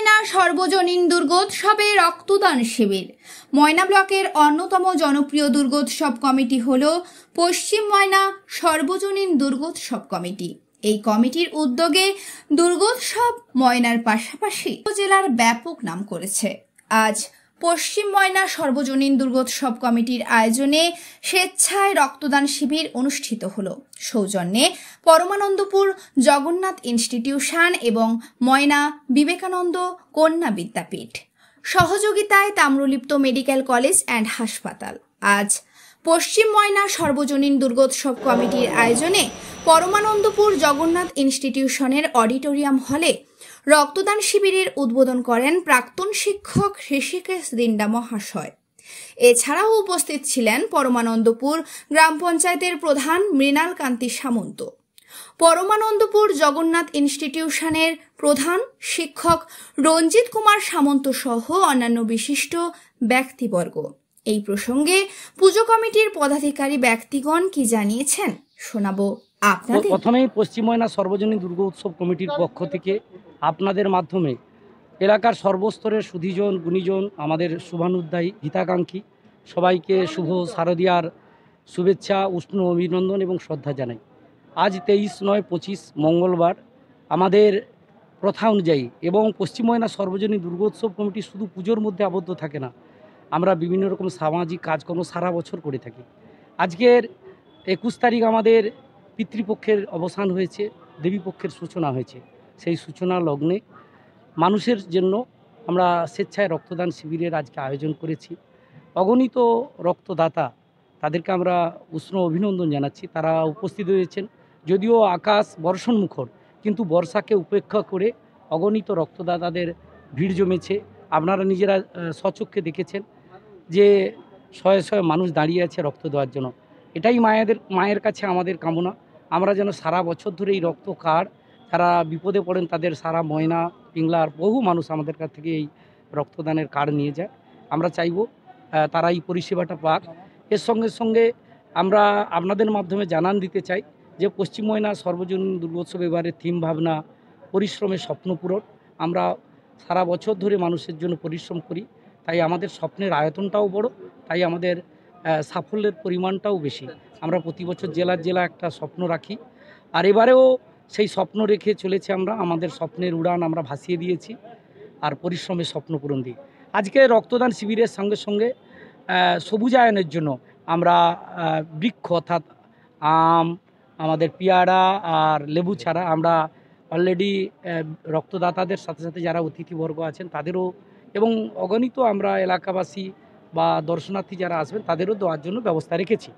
ময়না সর্বজনীন দুর্গোৎসবে রক্তদান শিবির। ময়না ব্লকের অন্যতম জনপ্রিয় দুর্গোৎসব কমিটি হল পশ্চিম ময়না সর্বজনীন দুর্গোৎসব কমিটি। এই কমিটির উদ্যোগে দুর্গোৎসব ময়নার পাশাপাশি জেলার ব্যাপক নাম করেছে। আজ পশ্চিম ময়না সর্বজনীন দুর্গোৎসব কমিটির আয়োজনে স্বেচ্ছায় রক্তদান শিবির অনুষ্ঠিত হলো। সৌজন্যে পরমানন্দপুর জগন্নাথ ইনস্টিটিউশন এবং ময়না বিবেকানন্দ কন্যা বিদ্যাপীঠ, সহযোগিতায় তাম্রলিপ্ত মেডিকেল কলেজ অ্যান্ড হাসপাতাল। আজ পশ্চিম ময়না সর্বজনীন দুর্গোৎসব কমিটির আয়োজনে পরমানন্দপুর জগন্নাথ ইনস্টিটিউশনের অডিটোরিয়াম হলে রক্তদান শিবিরের উদ্বোধন করেন প্রাক্তন শিক্ষক ঋষিকেশ দিন্ডা মহাশয়। এছাড়াও উপস্থিত ছিলেন পরমানন্দপুর গ্রাম পঞ্চায়েতের প্রধান মৃণাল কান্তি সামন্ত, পরমানন্দপুর জগন্নাথ ইনস্টিটিউশনের প্রধান শিক্ষক রঞ্জিত কুমার সামন্ত সহ অন্যান্য বিশিষ্ট ব্যক্তিবর্গ। এই প্রসঙ্গে পুজো কমিটির পদাধিকারী ব্যক্তিগণ কি জানিয়েছেন শোনাবো আপনাদের। প্রথমেই পশ্চিম ময়না সর্বজনীন দুর্গোৎসব কমিটির পক্ষ থেকে আপনাদের মাধ্যমে এলাকার সর্বস্তরের সুধীজন গুণীজন আমাদের শুভানুধ্যায়ী হিতাকাঙ্ক্ষী সবাইকে শুভ শারদীয়ার শুভেচ্ছা, উষ্ণ অভিনন্দন এবং শ্রদ্ধা জানাই। আজ 23/9/25 মঙ্গলবার আমাদের প্রথা অনুযায়ী এবং পশ্চিম ময়না সর্বজনীন দুর্গোৎসব কমিটি শুধু পুজোর মধ্যে আবদ্ধ থাকে না, আমরা বিভিন্ন রকম সামাজিক কাজকর্ম সারা বছর করে থাকি। আজকের 21 তারিখ আমাদের পিতৃপক্ষের অবসান হয়েছে, দেবীপক্ষের সূচনা হয়েছে। সেই সূচনা লগ্নে মানুষের জন্য আমরা স্বেচ্ছায় রক্তদান শিবিরের আজকে আয়োজন করেছি। অগণিত রক্তদাতা, তাদেরকে আমরা উষ্ণ অভিনন্দন জানাচ্ছি। তারা উপস্থিত হয়েছেন, যদিও আকাশ বর্ষণমুখর, কিন্তু বর্ষাকে উপেক্ষা করে অগণিত রক্তদাতাদের ভিড় জমেছে। আপনারা নিজেরা স্বচক্ষে দেখেছেন যে শয়ে শয়ে মানুষ দাঁড়িয়ে আছে রক্ত দেওয়ার জন্য। এটাই মায়ের কাছে আমাদের কামনা, আমরা যেন সারা বছর ধরে এই রক্ত কার্ড, যারা বিপদে পড়েন তাদের সারা ময়না পিংলার বহু মানুষ আমাদের কাছ থেকে এই রক্তদানের কার্ড নিয়ে যায়। আমরা চাইব তারা এই পরিষেবাটা পাক। এর সঙ্গে সঙ্গে আমরা আপনাদের মাধ্যমে জানান দিতে চাই যে পশ্চিম ময়না সর্বজনীন দুর্গোৎসব এবারের থিম ভাবনা পরিশ্রমের স্বপ্ন পূরণ। আমরা সারা বছর ধরে মানুষের জন্য পরিশ্রম করি, তাই আমাদের স্বপ্নের আয়তনটাও বড়, তাই আমাদের সাফল্যের পরিমাণটাও বেশি। আমরা প্রতি বছর জেলা একটা স্বপ্ন রাখি, আর এবারেও সেই স্বপ্ন রেখে চলেছে। আমরা আমাদের স্বপ্নের উড়ান আমরা ভাসিয়ে দিয়েছি, আর পরিশ্রমের স্বপ্ন পূরণ দিই। আজকে রক্তদান শিবিরের সঙ্গে সঙ্গে সবুজায়নের জন্য আমরা বৃক্ষ অর্থাৎ আম, আমাদের পেয়ারা আর লেবু ছাড়া আমরা অলরেডি রক্তদাতাদের সাথে সাথে যারা অতিথিবর্গ আছেন তাদেরও এবং অগণিত আমরা এলাকাবাসী বা দর্শনার্থী যারা আসবেন তাদেরও দেওয়ার জন্য ব্যবস্থা রেখেছি।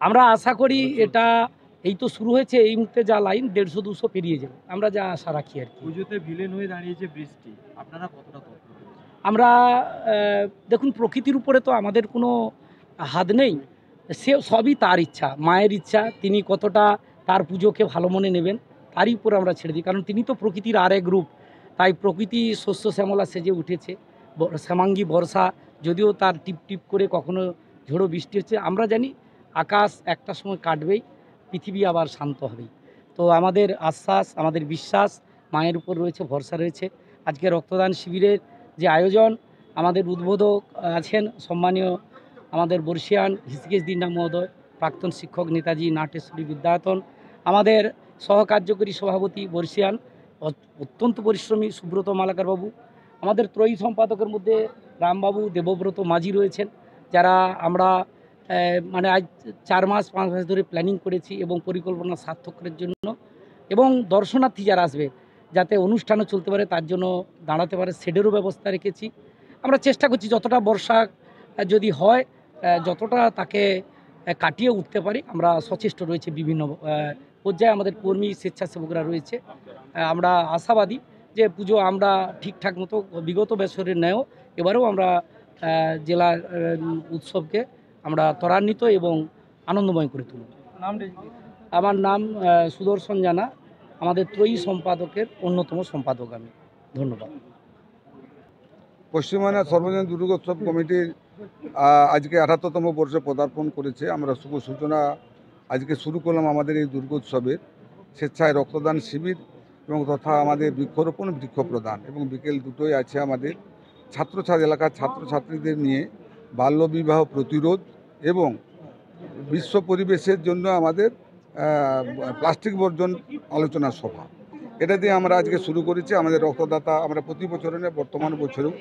আমরা আশা করি এটা এই তো শুরু হয়েছে, এই মুহূর্তে যা লাইন 150-200 পেরিয়ে যাবে, আমরা যা আশা রাখি আর কি। পুজোতে ভিলেন হয়ে দাঁড়িয়েছে বৃষ্টি, আপনারা কতটা তৎপর? আমরা দেখুন, প্রকৃতির উপরে তো আমাদের কোনো হাত নেই, সে সবই তার ইচ্ছা, মায়ের ইচ্ছা। তিনি কতটা তার পুজোকে ভালো মনে নেবেন তারই উপরে আমরা ছেড়ে দিই, কারণ তিনি তো প্রকৃতির আরেক রূপ। তাই প্রকৃতি শস্য শ্যামলা সেজে উঠেছে, শ্যামাঙ্গী বর্ষা, যদিও তার টিপ টিপ করে কখনো ঝোড়ো বৃষ্টি হচ্ছে, আমরা জানি আকাশ একটা সময় কাটবেই, পৃথিবী আবার শান্ত হবেই। তো আমাদের আশ্বাস, আমাদের বিশ্বাস মায়ের উপর রয়েছে, ভরসা রয়েছে। আজকে রক্তদান শিবিরের যে আয়োজন, আমাদের উদ্বোধক আছেন সম্মানীয় আমাদের বর্ষিয়ান ঋষিকেশ দিন্ডা মহোদয়, প্রাক্তন শিক্ষক নেতাজি নাটেশ্বরী বিদ্যায়তন, আমাদের সহকার্যকরী সভাপতি বর্ষিয়ান অত্যন্ত পরিশ্রমী সুব্রত মালাকার বাবু, আমাদের ত্রয়ী সম্পাদকের মধ্যে রামবাবু, দেবব্রত মাঝি রয়েছেন, যারা আমরা মানে আজ 4 মাস 5 মাস ধরে প্ল্যানিং করেছি এবং পরিকল্পনা সার্থকের জন্য, এবং দর্শনার্থী যারা আসবে যাতে অনুষ্ঠানও চলতে পারে তার জন্য দাঁড়াতে পারে সেডেরও ব্যবস্থা রেখেছি। আমরা চেষ্টা করছি যতটা বর্ষা যদি হয়, যতটা তাকে কাটিয়ে উঠতে পারি, আমরা সচেষ্ট রয়েছে। বিভিন্ন পর্যায়ে আমাদের কর্মী স্বেচ্ছাসেবকরা রয়েছে। আমরা আশাবাদী যে পুজো আমরা ঠিকঠাক মতো বিগত বছরের ন্যায় এবারেও আমরা জেলার উৎসবকে আমরা ত্বরান্বিত এবং আনন্দময় করে তুলব। আমার নাম সুদর্শন জানা, আমাদের ত্রয়ী সম্পাদকের অন্যতম সম্পাদক আমি। ধন্যবাদ। পশ্চিম ময়না সর্বজনীন দুর্গোৎসব কমিটির আজকে 78তম বর্ষে পদার্পণ করেছে। আমরা শুভ সূচনা আজকে শুরু করলাম আমাদের এই দুর্গোৎসবের স্বেচ্ছায় রক্তদান শিবির। এবং তথা আমাদের বৃক্ষরোপণ বৃক্ষ প্রদান এবং বিকেল দুটোই আছে আমাদের এলাকার ছাত্রছাত্রীদের নিয়ে বাল্যবিবাহ প্রতিরোধ এবং বিশ্ব পরিবেশের জন্য আমাদের প্লাস্টিক বর্জন আলোচনা সভা। এটা দিয়ে আমরা আজকে শুরু করেছি। আমাদের রক্তদাতা আমরা প্রতি বছরে নয়, বর্তমান বছরেও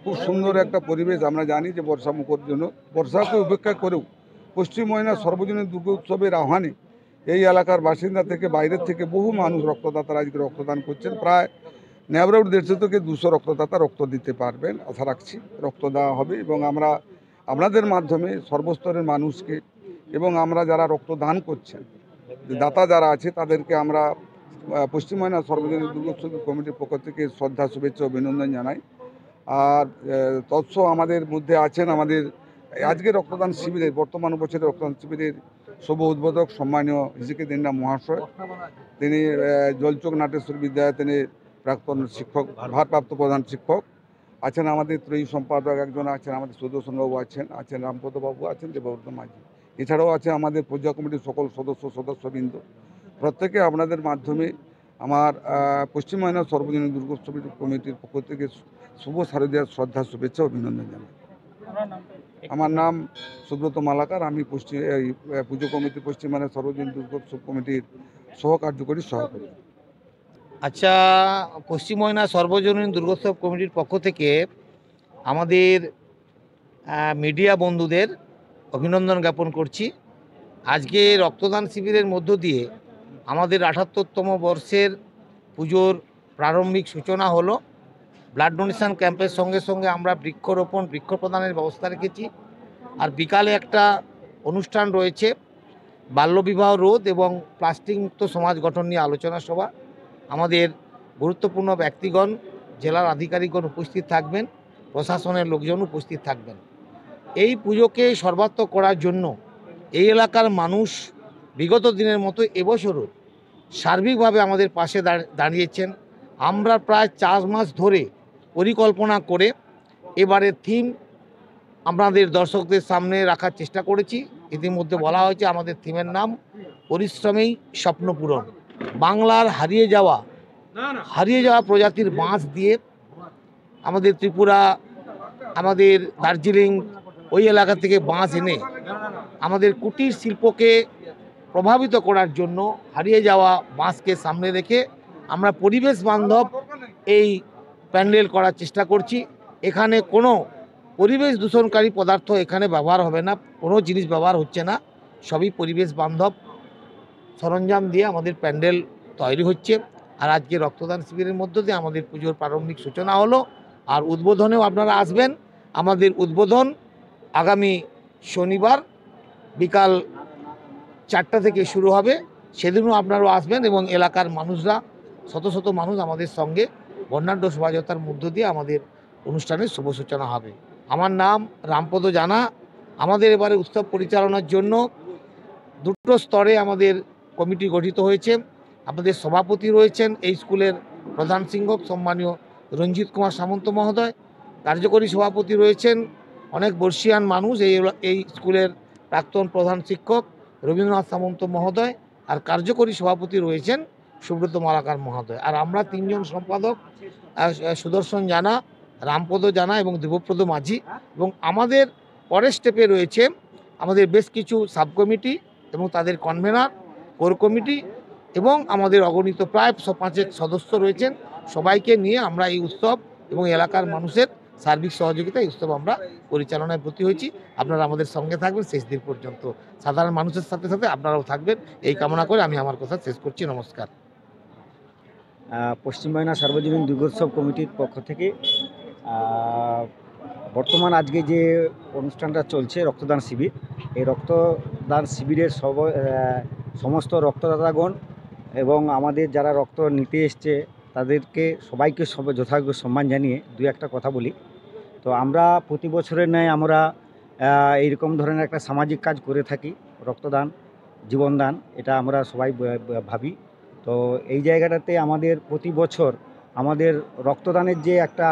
খুব সুন্দর একটা পরিবেশ। আমরা জানি যে বর্ষামুখর জন্য বর্ষাকে উপেক্ষা করেও পশ্চিম ময়না সর্বজনীন দুর্গোৎসবের আহ্বানে এই এলাকার বাসিন্দা থেকে বাইরের থেকে বহু মানুষ রক্তদাতারা আজকে রক্তদান করছেন। প্রায় নেবরাউট 150 থেকে 200 রক্তদাতা রক্ত দিতে পারবেন, আশা রাখছি রক্ত দেওয়া হবে। এবং আমরা আপনাদের মাধ্যমে সর্বস্তরের মানুষকে এবং আমরা যারা রক্তদান করছেন দাতা যারা আছে তাদেরকে আমরা পশ্চিম ময়না সর্বজনীন দুর্গোৎসব কমিটির পক্ষ থেকে শ্রদ্ধা, শুভেচ্ছা, অভিনন্দন জানাই। আর তৎসহ আমাদের মধ্যে আছেন আমাদের আজকে রক্তদান শিবিরের বর্তমান বছরের রক্তদান শিবিরের শুভ উদ্বোধক সম্মানীয় হিসেবে দিন্ডা মহাশয়। তিনি জলচোক নাটেশ্বর বিদ্যালয়ে তিনি প্রাক্তন শিক্ষক, ভারপ্রাপ্ত প্রধান শিক্ষক আছেন। আমাদের ত্রয়ী সম্পাদক একজন আছেন, আমাদের সুদর্শনবাবু আছেন রামপদবাবু আছেন, দেবব্রত মাঝি। এছাড়াও আছে আমাদের পূজা কমিটির সকল সদস্যবৃন্দ। প্রত্যেকে আপনাদের মাধ্যমে আমার পশ্চিম ময়না সর্বজনীন দুর্গোৎসব কমিটির পক্ষ থেকে শুভ শারদীয়ার শ্রদ্ধা, শুভেচ্ছা, অভিনন্দন জানাই। আমার নাম সুব্রত মালাকার। আমি পুজো কমিটি পশ্চিম ময়না সর্বজনীন দুর্গোৎসব কমিটির সহকার্যকরী সভাপতি। আচ্ছা, পশ্চিম ময়না সর্বজনীন দুর্গোৎসব কমিটির পক্ষ থেকে আমাদের মিডিয়া বন্ধুদের অভিনন্দন জ্ঞাপন করছি। আজকে রক্তদান শিবিরের মধ্য দিয়ে আমাদের ৭৮তম বর্ষের পুজোর প্রারম্ভিক সূচনা হলো। ব্লাড ডোনেশন ক্যাম্পের সঙ্গে সঙ্গে আমরা বৃক্ষরোপণ, বৃক্ষ প্রদানের ব্যবস্থা রেখেছি। আর বিকালে একটা অনুষ্ঠান রয়েছে, বাল্যবিবাহ রোধ এবং প্লাস্টিক মুক্ত সমাজ গঠন নিয়ে আলোচনা সভা। আমাদের গুরুত্বপূর্ণ ব্যক্তিগণ, জেলার আধিকারিকগণ উপস্থিত থাকবেন, প্রশাসনের লোকজন উপস্থিত থাকবেন। এই পুজোকে সর্বাত্মক করার জন্য এই এলাকার মানুষ বিগত দিনের মতো এবছরও সার্বিকভাবে আমাদের পাশে দাঁড়িয়েছেন। আমরা প্রায় 4 মাস ধরে পরিকল্পনা করে এবারের থিম আমাদের দর্শকদের সামনে রাখার চেষ্টা করেছি। ইতিমধ্যে বলা হয়েছে আমাদের থিমের নাম পরিশ্রমেই স্বপ্ন পূরণ। বাংলার হারিয়ে যাওয়া প্রজাতির বাঁশ দিয়ে আমাদের ত্রিপুরা, আমাদের দার্জিলিং ওই এলাকা থেকে বাঁশ এনে আমাদের কুটির শিল্পকে প্রভাবিত করার জন্য হারিয়ে যাওয়া বাঁশকে সামনে রেখে আমরা পরিবেশ বান্ধব এই প্যান্ডেল করার চেষ্টা করছি। এখানে কোনো পরিবেশ দূষণকারী পদার্থ এখানে ব্যবহার হবে না, কোনো জিনিস ব্যবহার হচ্ছে না, সবই পরিবেশ বান্ধব সরঞ্জাম দিয়ে আমাদের প্যান্ডেল তৈরি হচ্ছে। আর আজকে রক্তদান শিবিরের মধ্য দিয়ে আমাদের পুজোর প্রারম্ভিক সূচনা হলো। আর উদ্বোধনেও আপনারা আসবেন। আমাদের উদ্বোধন আগামী শনিবার বিকাল 4টা থেকে শুরু হবে। সেদিনও আপনারাও আসবেন এবং এলাকার মানুষরা, শত শত মানুষ আমাদের সঙ্গে বর্ণাঢ্য শোভাযাত্রার মধ্য দিয়ে আমাদের অনুষ্ঠানের শুভ সূচনা হবে। আমার নাম রামপদ জানা। আমাদের এবারে উৎসব পরিচালনার জন্য 2টো স্তরে আমাদের কমিটি গঠিত হয়েছে। আমাদের সভাপতি রয়েছেন এই স্কুলের প্রধান শিক্ষক সম্মানীয় রঞ্জিত কুমার সামন্ত মহোদয়। কার্যকরী সভাপতি রয়েছেন অনেক বর্ষীয়ান মানুষ, এই স্কুলের প্রাক্তন প্রধান শিক্ষক রবীন্দ্রনাথ সামন্ত মহোদয়। আর কার্যকরী সভাপতি রয়েছেন সুব্রত মালাকার মহোদয়। আর আমরা 3 জন সম্পাদক, সুদর্শন জানা, রামপদ জানা এবং দেবব্রত মাঝি। এবং আমাদের পরের স্টেপে রয়েছে আমাদের বেশ কিছু সাব কমিটি এবং তাদের কনভেনার, কোর কমিটি এবং আমাদের অগণিত প্রায় 5 সদস্য রয়েছেন। সবাইকে নিয়ে আমরা এই উৎসব এবং এলাকার মানুষের সার্বিক সহযোগিতা এই উৎসব আমরা পরিচালনায় ব্রতী হয়েছি। আপনারা আমাদের সঙ্গে থাকবেন শেষ দিন পর্যন্ত। সাধারণ মানুষের সাথে সাথে আপনারাও থাকবেন, এই কামনা করে আমি আমার কথা শেষ করছি। নমস্কার। পশ্চিম ময়না সার্বজনীন দুর্গোৎসব কমিটির পক্ষ থেকে বর্তমান আজকে যে অনুষ্ঠানটা চলছে রক্তদান শিবির, এই রক্তদান শিবিরের সমস্ত রক্তদাতাগণ এবং আমাদের যারা রক্ত নিতে এসছে তাদেরকে সবাইকে যথাযোগ্য সম্মান জানিয়ে 2-1টা কথা বলি। তো আমরা প্রতি বছরের ন্যায় আমরা এইরকম ধরনের একটা সামাজিক কাজ করে থাকি, রক্তদান জীবনদান, এটা আমরা সবাই ভাবি। তো এই জায়গাটাতে আমাদের প্রতি বছর আমাদের রক্তদানের যে একটা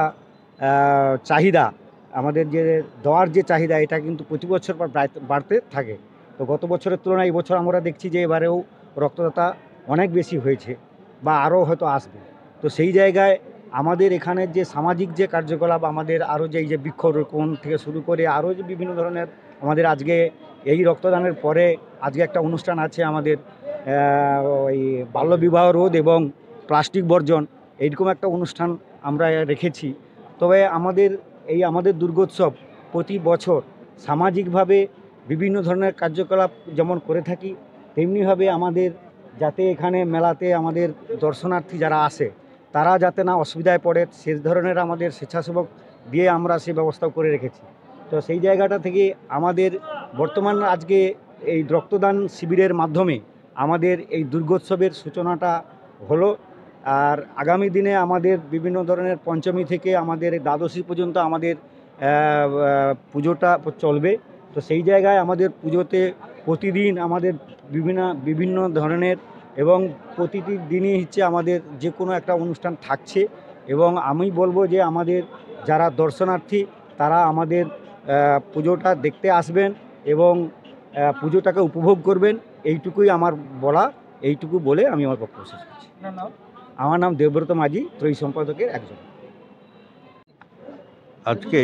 চাহিদা, আমাদের যে দেওয়ার যে চাহিদা, এটা কিন্তু প্রতি বছর বাড়তে থাকে। তো গত বছরের তুলনায় এই বছর আমরা দেখছি যে এবারেও রক্তদাতা অনেক বেশি হয়েছে। বা আরও হয়তো আসবে। তো সেই জায়গায় আমাদের এখানের যে সামাজিক যে কার্যকলাপ, আমাদের আরও যে এই যে বৃক্ষরোপণ থেকে শুরু করে আরও যে বিভিন্ন ধরনের আমাদের আজকে এই রক্তদানের পরে আজকে একটা অনুষ্ঠান আছে আমাদের, ওই বাল্যবিবাহ রোধ এবং প্লাস্টিক বর্জন, এইরকম একটা অনুষ্ঠান আমরা রেখেছি। তবে আমাদের দুর্গোৎসব প্রতি বছর সামাজিকভাবে বিভিন্ন ধরনের কার্যকলাপ যেমন করে থাকি, তেমনিভাবে আমাদের যাতে এখানে মেলাতে আমাদের দর্শনার্থী যারা আসে তারা যাতে না অসুবিধায় পড়ে সে ধরনের আমাদের স্বেচ্ছাসেবক দিয়ে আমরা সে ব্যবস্থাও করে রেখেছি। তো সেই জায়গাটা থেকে আমাদের বর্তমান আজকে এই রক্তদান শিবিরের মাধ্যমে আমাদের এই দুর্গোৎসবের সূচনাটা হলো। আর আগামী দিনে আমাদের বিভিন্ন ধরনের পঞ্চমী থেকে আমাদের দ্বাদশী পর্যন্ত আমাদের পুজোটা চলবে। তো সেই জায়গায় আমাদের পুজোতে প্রতিদিন আমাদের বিভিন্ন ধরনের এবং প্রতিটি দিনই হচ্ছে আমাদের যে কোনো একটা অনুষ্ঠান থাকছে। এবং আমি বলবো যে আমাদের যারা দর্শনার্থী তারা আমাদের পুজোটা দেখতে আসবেন এবং পুজোটাকে উপভোগ করবেন, এইটুকুই আমার বলা। এইটুকু বলে আমি আমার বক্তব্য শেষ করছি। আমার নাম দেবব্রত মাঝি, ত্রয়ী সম্পাদকের একজন। আজকে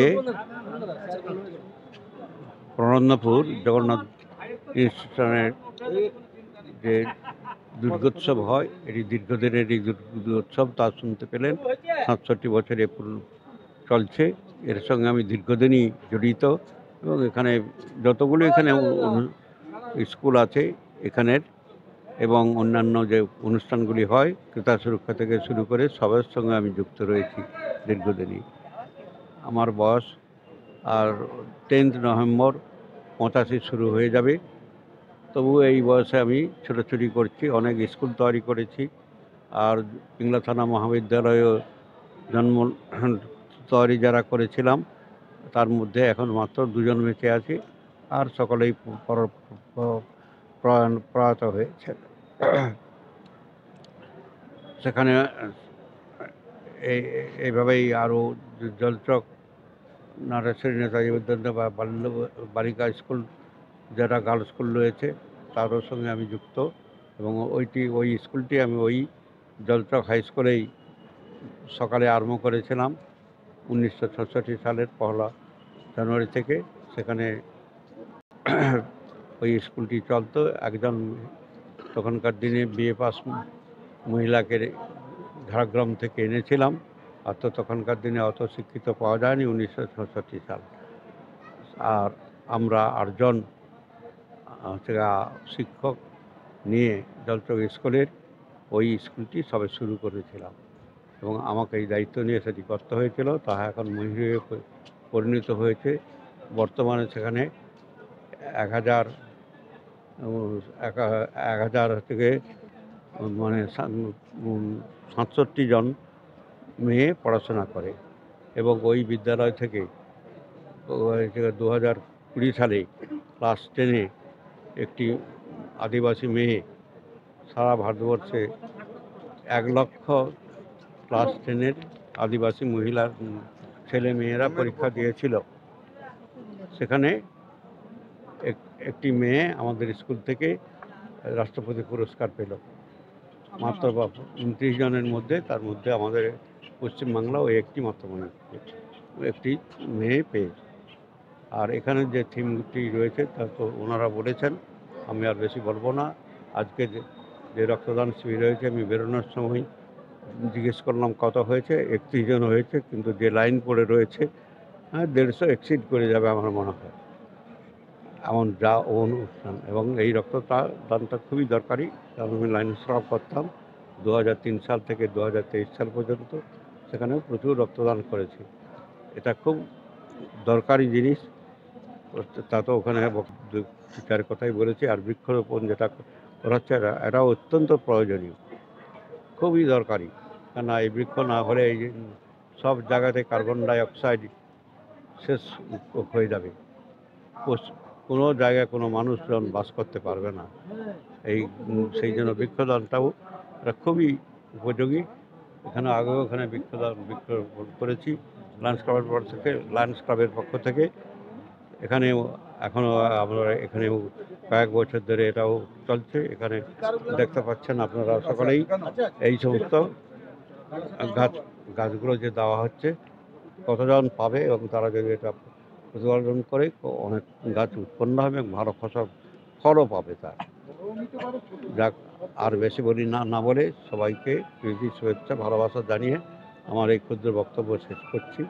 প্রণন্দপুর জগন্নাথ ইনস্টিটিউশনের যে দুর্গোৎসব হয়, এটি দীর্ঘদিনের এই দুর্গোৎসব তা শুনতে পেলেন ৬৭ বছরে চলছে। এর সঙ্গে আমি দীর্ঘদিনই জড়িত এবং এখানে যতগুলো এখানে স্কুল আছে এখানের এবং অন্যান্য যে অনুষ্ঠানগুলি হয় ক্রেতা সুরক্ষা থেকে শুরু করে সবার সঙ্গে আমি যুক্ত রয়েছি দীর্ঘদিনই। আমার বয়স আর 10 নভেম্বর 85 শুরু হয়ে যাবে। তবু এই বয়সে আমি ছোটাছুটি করছি, অনেক স্কুল তৈরি করেছি। আর পিংলা থানা মহাবিদ্যালয়ে জন্ম তৈরি যারা করেছিলাম তার মধ্যে এখন মাত্র 2 জন বেঁচে আছি, আর সকলেই প্রয়াত হয়েছে। সেখানে এইভাবেই আরও জলচক নারেশ্বরী নেতাজি উদ্যান বা বালিকা স্কুল যারা গার্লস স্কুল রয়েছে তারও সঙ্গে আমি যুক্ত এবং ওই স্কুলটি আমি ওই জলচক হাই স্কুলেই সকালে আরম্ভ করেছিলাম 1966 সালের 1 জানুয়ারি থেকে। সেখানে ওই স্কুলটি চলতো। একজন তখনকার দিনে বিএ পাস মহিলাকে ঝাড়গ্রাম থেকে এনেছিলাম, আর তো তখনকার দিনে অত শিক্ষিত পাওয়া যায়নি 1966 সাল। আর আমরা 8 জন শিক্ষক নিয়ে জলচক স্কুলের ওই স্কুলটি সবে শুরু করেছিলাম এবং আমাকে এই দায়িত্ব নিয়ে সেটি করতে হয়েছিল। তা এখন মহিলা পরিণত হয়েছে। বর্তমানে সেখানে 1000 থেকে মানে 67 জন মেয়ে পড়াশোনা করে এবং ওই বিদ্যালয় থেকে 2020 সালে ক্লাস 10-এ একটি আদিবাসী মেয়ে সারা ভারতবর্ষে 1 লক্ষ ক্লাস 10-এর আদিবাসী মহিলার ছেলে মেয়েরা পরীক্ষা দিয়েছিল। সেখানে একটি মেয়ে আমাদের স্কুল থেকে রাষ্ট্রপতি পুরস্কার পেল মাত্র 29 জনের মধ্যে। তার মধ্যে আমাদের পশ্চিমবাংলা ওই একটি মাত্র একটি মেয়ে পেয়েছে। আর এখানে যে থিমটি রয়েছে তা তো ওনারা বলেছেন, আমি আর বেশি বলবো না। আজকে যে রক্তদান শিবির হয়েছে, আমি বেরোনোর সময় জিজ্ঞেস করলাম কত হয়েছে, 31 জন হয়েছে, কিন্তু যে লাইন পড়ে রয়েছে 150 এক্সিড করে যাবে আমার মনে হয়, এমন যা অনুষ্ঠান। এবং এই রক্তদানটা খুবই দরকারি, কারণ আমি লাইন স্টাফ করতাম 2003 সাল থেকে 2023 সাল পর্যন্ত। সেখানে প্রচুর রক্তদান করেছি। এটা খুব দরকারি জিনিস। তা তো ওখানে 2-4 কথাই বলেছি। আর বৃক্ষরোপণ যেটা করাচ্ছে এটাও অত্যন্ত প্রয়োজনীয়, খুবই দরকারি। কেন এই বৃক্ষ না হলে এই সব জায়গাতে কার্বন ডাইঅক্সাইড শেষ হয়ে যাবে, কোনো জায়গায় কোনো মানুষজন বাস করতে পারবে না। সেই জন্য বৃক্ষদানটাও এটা খুবই উপযোগী। এখানে আগেও বৃক্ষরোপণ করেছি লায়ন্স ক্লাবের পক্ষ থেকে। এখানে এখনও আমরা এখানে কয়েক বছর ধরে এটাও চলছে। এখানে দেখতে পাচ্ছেন আপনারা সকলেই এই সমস্ত গাছগুলো যে দেওয়া হচ্ছে কতজন পাবে, এবং তারা যদি এটা প্রতিপালন করে অনেক গাছ উৎপন্ন হবে এবং ভালো ফলও পাবে। তার যাক, আর বেশি বলি না বলে সবাইকে প্রীতি শুভেচ্ছা ভালোবাসা জানিয়ে আমার এই ক্ষুদ্র বক্তব্য শেষ করছি।